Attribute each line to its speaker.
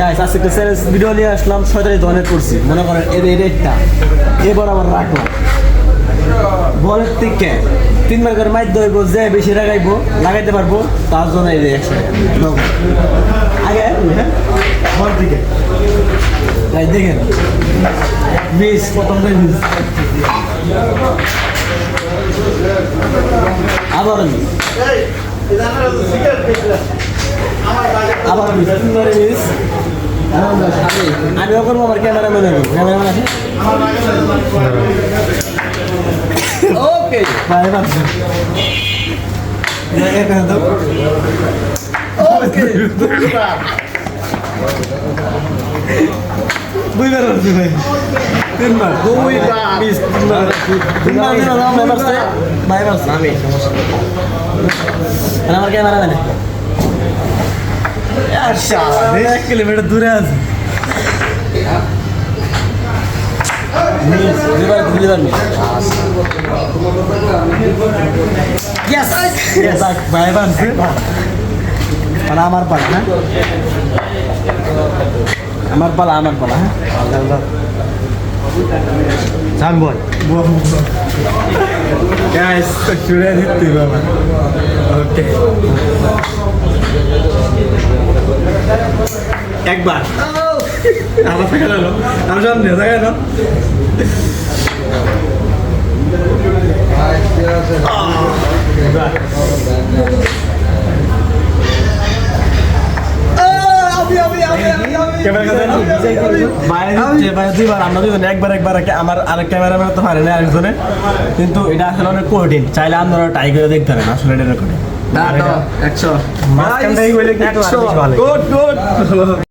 Speaker 1: guys আজকে challenge video নিয়ে আসলাম 6 ধরনের করছি মনে করেন এটা এবার আবার রাখো বলের থেকে 3 বার করে মাইর দইব যে বেশি লাগাইতে পারবো তার জন্য এই 100 টাকা আগে বল থেকে গাইস দেখেন মিস প্রথমটা মিস আবার মিস আবার মিস আমি করবো আমার ক্যামেরাম্যান আছে ওকে বাই বাই ওকে দুইবার হচ্ছে ভাই তিনবার আমার ক্যামেরাম্যান আচ্ছা 1 কিলোমিটার দূরে আছে আমার পালা হ্যাঁ আমার পালা হ্যাঁ জান বল গাইস শুনে দিতে বাবা ওকে একবার আমার থেকে গেল আমার সামনে দেখা গেল একবার আমার আরেক ক্যামেরাম্যান তো পারে না আরেকজনে কিন্তু এটা আসলে অনেক কঠিন চাইলে আপনারা ট্রাই করে দেখতে পারেন আসলে এটা কঠিন 100